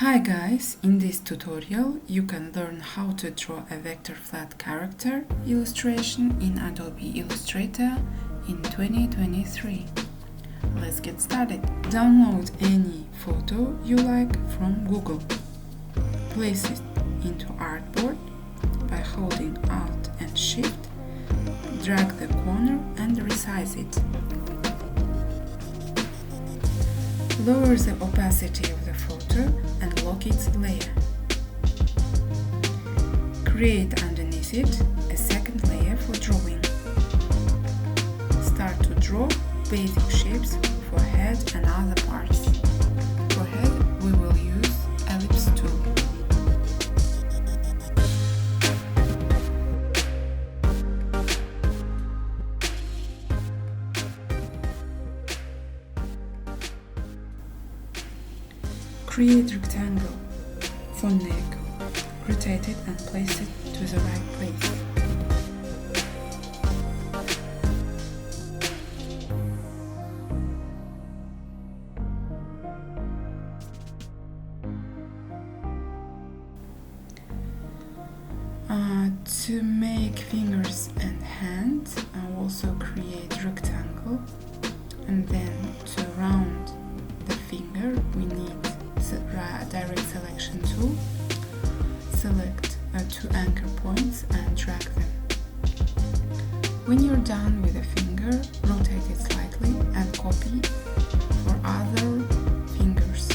Hi guys, in this tutorial you can learn how to draw a vector flat character illustration in Adobe Illustrator in 2023. Let's get started. Download any photo you like from Google. Place it into artboard by holding Alt and Shift. Drag the corner and resize it. Lower the opacity of the photo and lock its layer. Create underneath it a second layer for drawing. Start to draw basic shapes for head and other parts. For head, we will use ellipse tool. Create rectangle for neck. Rotate it and place it to the right place. To make fingers and hands, I also create rectangle, and then to round the finger we need direct selection tool. Select two anchor points and drag them. When you're done with the finger, rotate it slightly and copy for other fingers.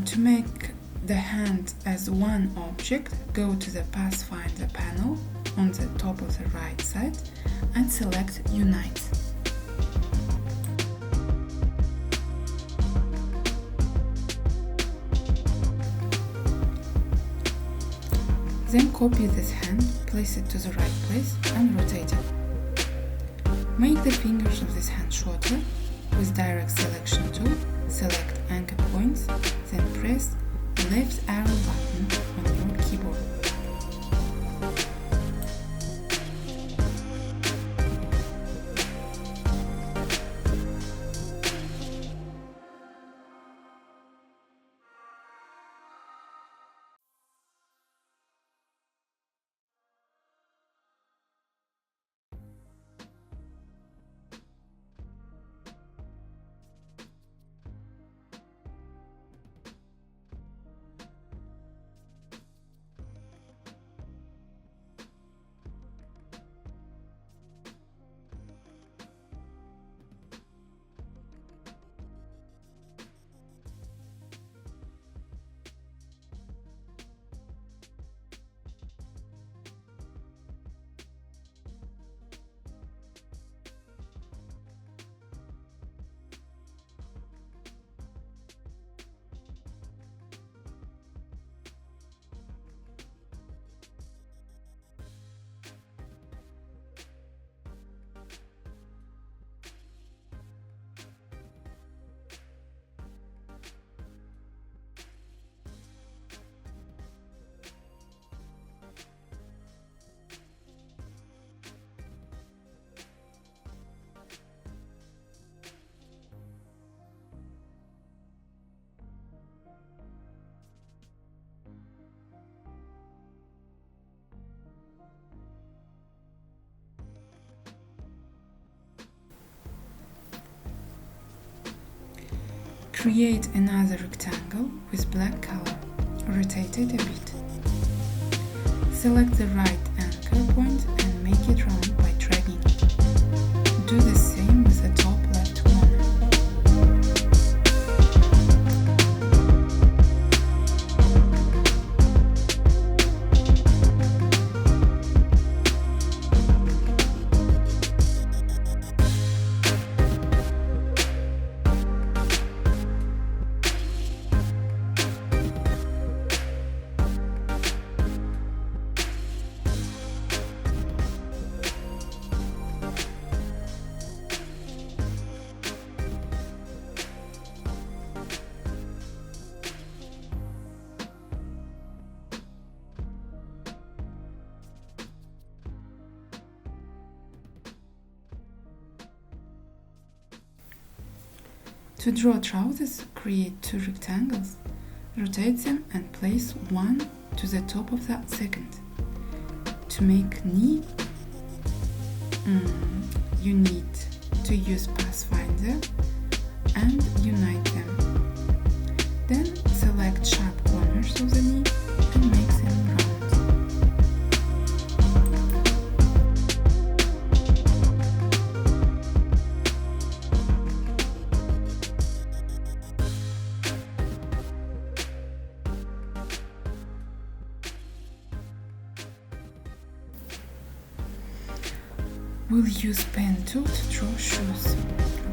To make the hand as one object, go to the Pathfinder panel on the top of the right side and select Unite. Then copy this hand, place it to the right place and rotate it. Make the fingers of this hand shorter with direct selection tool. Select anchor points, then press the left arrow button on your keyboard. Create another rectangle with black color. Rotate it a bit. Select the right anchor point and make it round by dragging it. Do the same with To draw trousers, create two rectangles, rotate them and place one to the top of the second. To make knee, you need to use Pathfinder and unite them. Then select sharp corners of the knee and make them round. We'll use pen tool to draw shoes.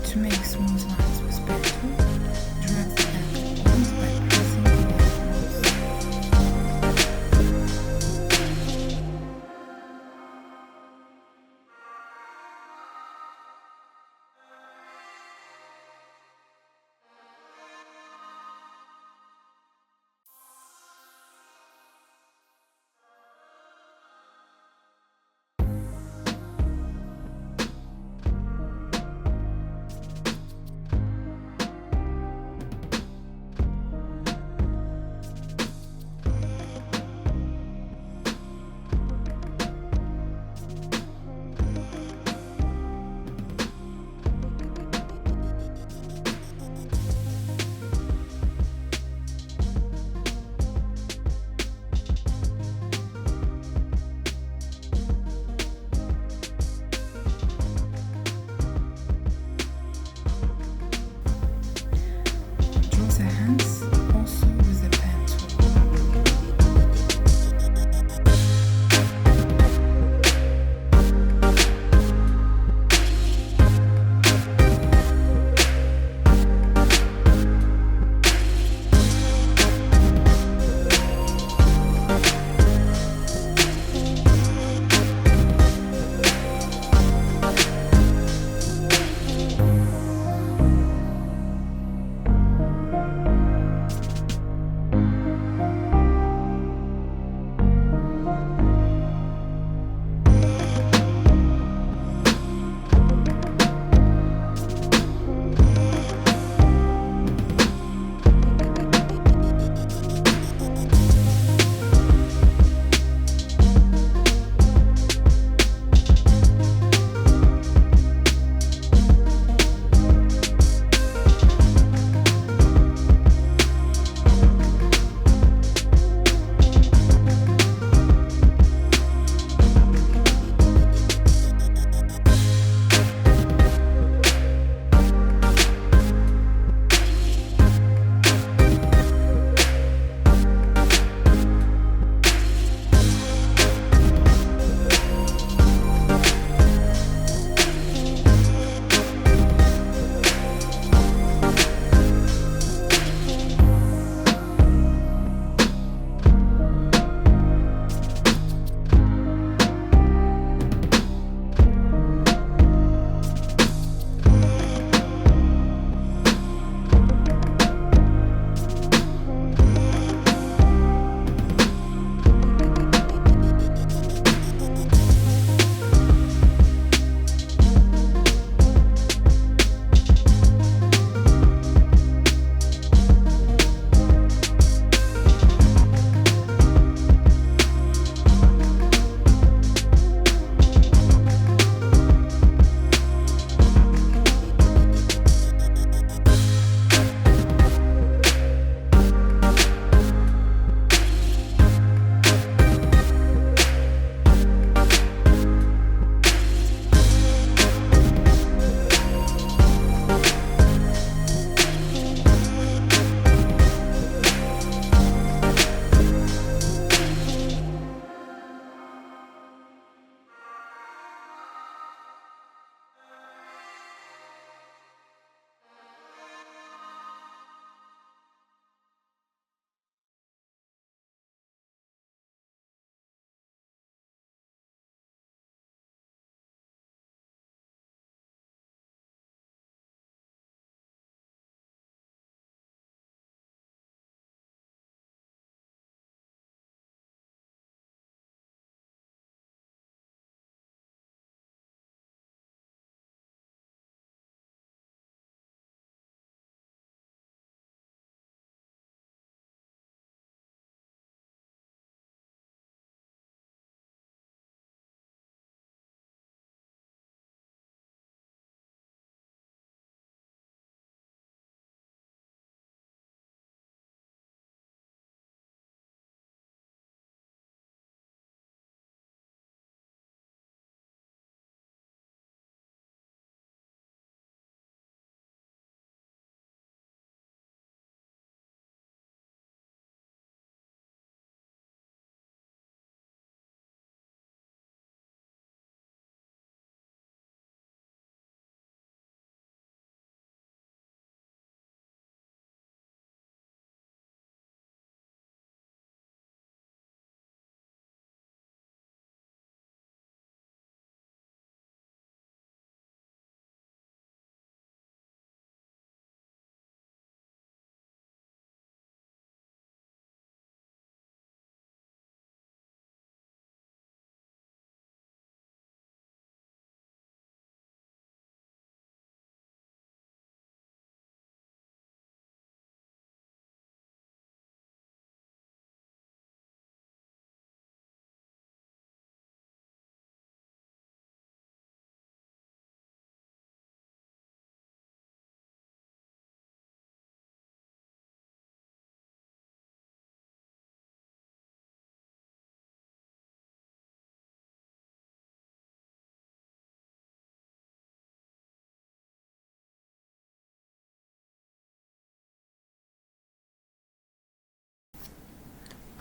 To make smooth lines with pen tool, drag the pen lines by pressing the left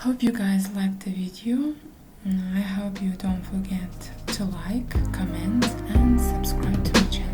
Hope you guys liked the video. I hope you don't forget to like, comment and subscribe to my channel.